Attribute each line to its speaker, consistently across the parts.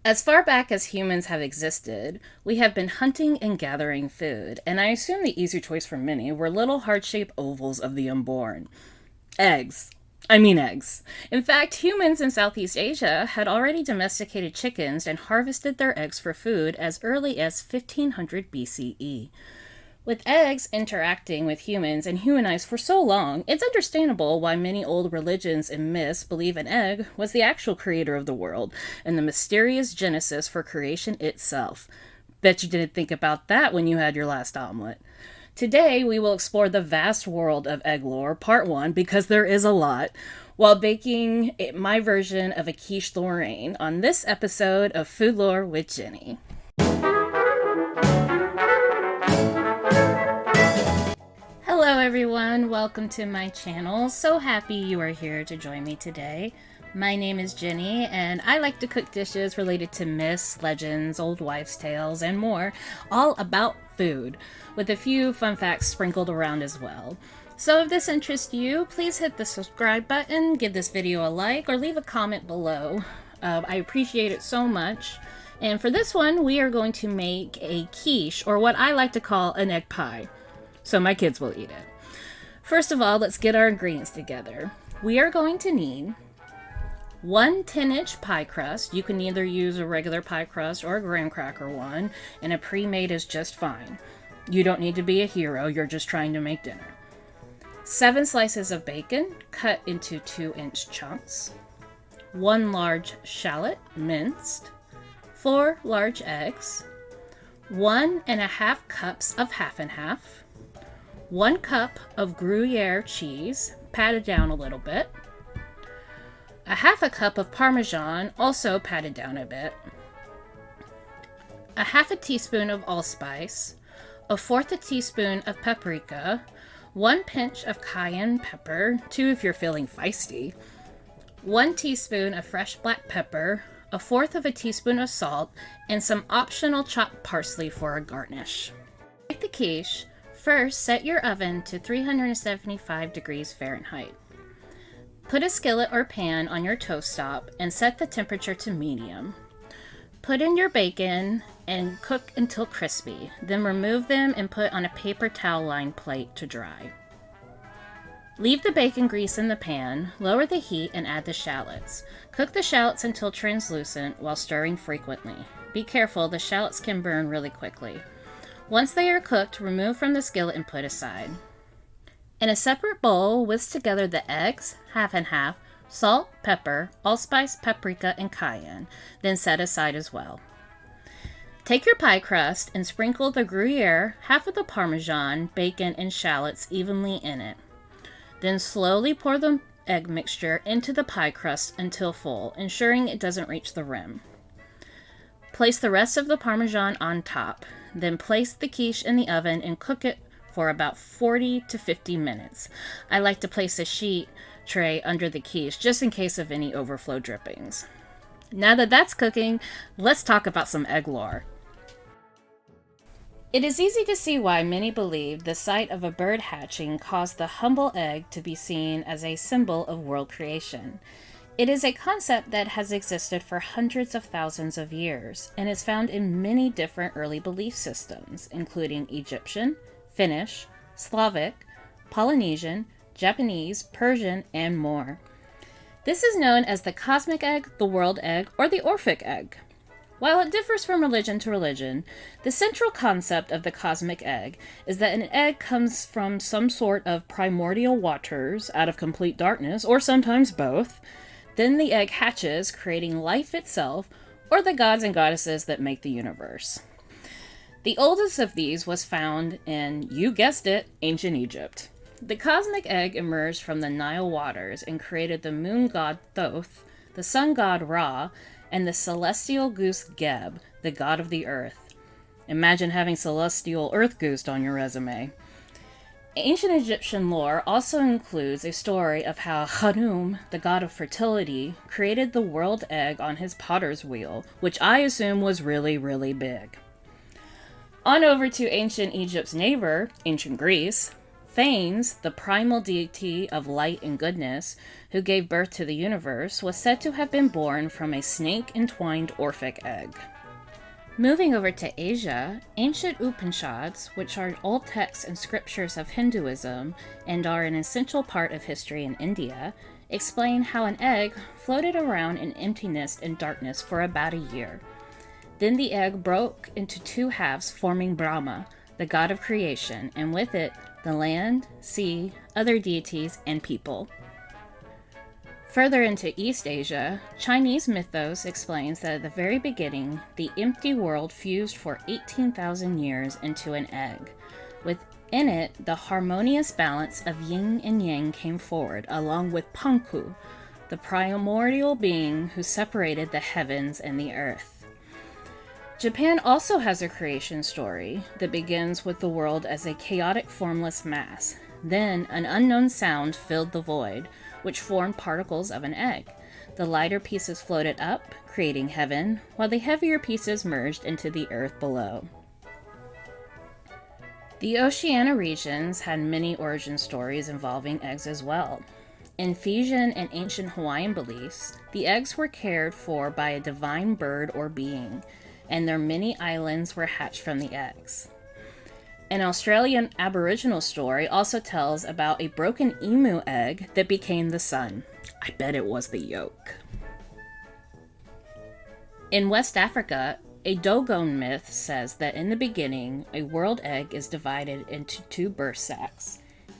Speaker 1: As far back as humans have existed, we have been hunting and gathering food, and I assume the easy choice for many were little heart-shaped ovals of the unborn. Eggs. I mean eggs. In fact, humans in Southeast Asia had already domesticated chickens and harvested their eggs for food as early as 1500 BCE. With eggs interacting with humans and humanized for so long, it's understandable why many old religions and myths believe an egg was the actual creator of the world and the mysterious genesis for creation itself. Bet you didn't think about that when you had your last omelet. Today, we will explore the vast world of egg lore, part one, because there is a lot, while baking my version of a quiche Lorraine on this episode of Food Lore with Jenny. Hello everyone, welcome to my channel. So happy you are here to join me today. My name is Jenny, and I like to cook dishes related to myths, legends, old wives' tales, and more, all about food, with a few fun facts sprinkled around as well. So if this interests you, please hit the subscribe button, give this video a like, or leave a comment below. I appreciate it so much. And for this one, we are going to make a quiche, or what I like to call an egg pie. So my kids will eat it. First of all, let's get our ingredients together. We are going to need one 10-inch pie crust. You can either use a regular pie crust or a graham cracker one, and a pre-made is just fine. You don't need to be a hero, you're just trying to make dinner. 7 slices of bacon cut into 2-inch chunks. 1 large shallot minced. 4 large eggs. 1.5 cups of half and half. 1 cup of gruyere cheese, patted down a little bit. 1/2 cup of parmesan, also patted down a bit. 1/2 teaspoon of allspice. 1/4 teaspoon of paprika. 1 pinch of cayenne pepper, 2 if you're feeling feisty. 1 teaspoon of fresh black pepper. 1/4 teaspoon of salt, and some optional chopped parsley for a garnish. To make the quiche, first set your oven to 375 degrees Fahrenheit. Put a skillet or pan on your toast top and set the temperature to medium. Put in your bacon and cook until crispy. Then remove them and put on a paper towel lined plate to dry. Leave the bacon grease in the pan, lower the heat, and add the shallots. Cook the shallots until translucent while stirring frequently. Be careful, the shallots can burn really quickly. Once they are cooked, remove from the skillet and put aside. In a separate bowl, whisk together the eggs, half and half, salt, pepper, allspice, paprika, and cayenne, then set aside as well. Take your pie crust and sprinkle the gruyere, half of the parmesan, bacon, and shallots evenly in it. Then slowly pour the egg mixture into the pie crust until full, ensuring it doesn't reach the rim. Place the rest of the parmesan on top. Then place the quiche in the oven and cook it for about 40 to 50 minutes. I like to place a sheet tray under the quiche just in case of any overflow drippings. Now that that's cooking, let's talk about some egg lore. It is easy to see why many believe the sight of a bird hatching caused the humble egg to be seen as a symbol of world creation. It is a concept that has existed for hundreds of thousands of years and is found in many different early belief systems, including Egyptian, Finnish, Slavic, Polynesian, Japanese, Persian, and more. This is known as the cosmic egg, the world egg, or the Orphic egg. While it differs from religion to religion, the central concept of the cosmic egg is that an egg comes from some sort of primordial waters out of complete darkness, or sometimes both. Then the egg hatches, creating life itself, or the gods and goddesses that make the universe. The oldest of these was found in, you guessed it, ancient Egypt. The cosmic egg emerged from the Nile waters and created the moon god Thoth, the sun god Ra, and the celestial goose Geb, the god of the earth. Imagine having celestial earth goose on your resume. Ancient Egyptian lore also includes a story of how Khnum, the god of fertility, created the world egg on his potter's wheel, which I assume was really, really big. On over to ancient Egypt's neighbor, ancient Greece. Thanes, the primal deity of light and goodness, who gave birth to the universe, was said to have been born from a snake-entwined Orphic egg. Moving over to Asia, ancient Upanishads, which are old texts and scriptures of Hinduism and are an essential part of history in India, explain how an egg floated around in emptiness and darkness for about a year. Then the egg broke into two halves, forming Brahma, the god of creation, and with it, the land, sea, other deities, and people. Further into East Asia, Chinese mythos explains that at the very beginning, the empty world fused for 18,000 years into an egg. Within it, the harmonious balance of yin and yang came forward, along with Panku, the primordial being who separated the heavens and the earth. Japan also has a creation story that begins with the world as a chaotic formless mass. Then, an unknown sound filled the void, which formed particles of an egg. The lighter pieces floated up, creating heaven, while the heavier pieces merged into the earth below. The Oceania regions had many origin stories involving eggs as well. In Fijian and ancient Hawaiian beliefs, the eggs were cared for by a divine bird or being, and their many islands were hatched from the eggs. An Australian Aboriginal story also tells about a broken emu egg that became the sun. I bet it was the yolk. In West Africa, a Dogon myth says that in the beginning, a world egg is divided into two birth sacs,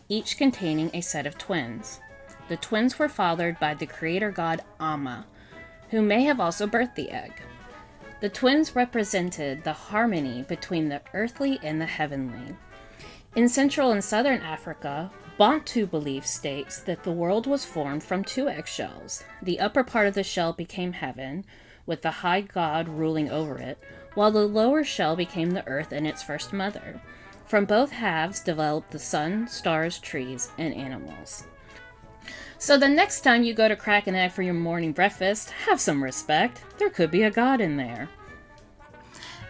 Speaker 1: each containing a set of twins. The twins were fathered by the creator god Amma, who may have also birthed the egg. The twins represented the harmony between the earthly and the heavenly. In Central and Southern Africa, Bantu belief states that the world was formed from two eggshells. The upper part of the shell became heaven, with the high god ruling over it, while the lower shell became the earth and its first mother. From both halves developed the sun, stars, trees, and animals. So the next time you go to crack an egg for your morning breakfast, have some respect. There could be a god in there.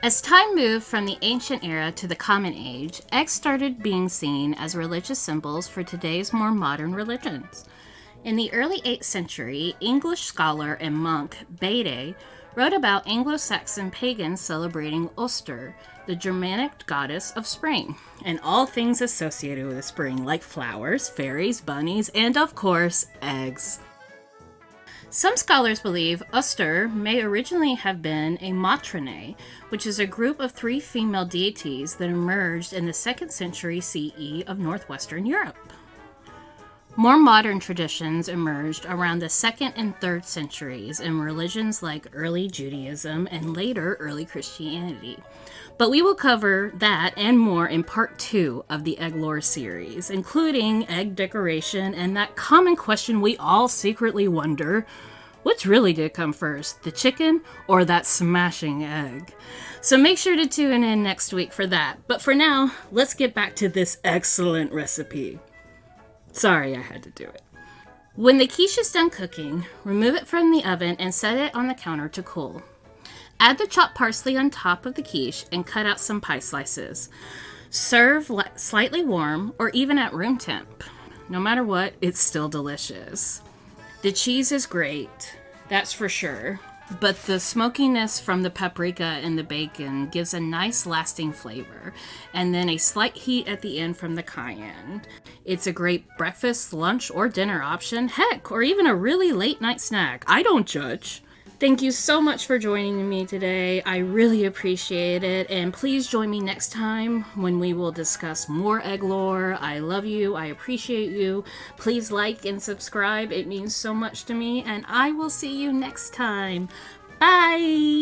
Speaker 1: As time moved from the ancient era to the Common Age, eggs started being seen as religious symbols for today's more modern religions. In the early 8th century, English scholar and monk Bede wrote about Anglo-Saxon pagans celebrating Oster, the Germanic goddess of spring, and all things associated with spring, like flowers, fairies, bunnies, and of course, eggs. Some scholars believe Oster may originally have been a matrone, which is a group of 3 female deities that emerged in the 2nd century CE of northwestern Europe. More modern traditions emerged around the 2nd and 3rd centuries in religions like early Judaism and later early Christianity. But we will cover that and more in part 2 of the Egg Lore series, including egg decoration and that common question we all secretly wonder, which really did come first, the chicken or that smashing egg? So make sure to tune in next week for that. But for now, let's get back to this excellent recipe. Sorry, I had to do it. When the quiche is done cooking, remove it from the oven and set it on the counter to cool. Add the chopped parsley on top of the quiche and cut out some pie slices. Serve slightly warm or even at room temp. No matter what, it's still delicious. The cheese is great, that's for sure. But the smokiness from the paprika and the bacon gives a nice lasting flavor, and then a slight heat at the end from the cayenne. It's a great breakfast, lunch, or dinner option, heck, or even a really late night snack. I don't judge. Thank you so much for joining me today. I really appreciate it, and please join me next time when we will discuss more egg lore. I love you. I appreciate you. Please like and subscribe. It means so much to me, and I will see you next time. Bye!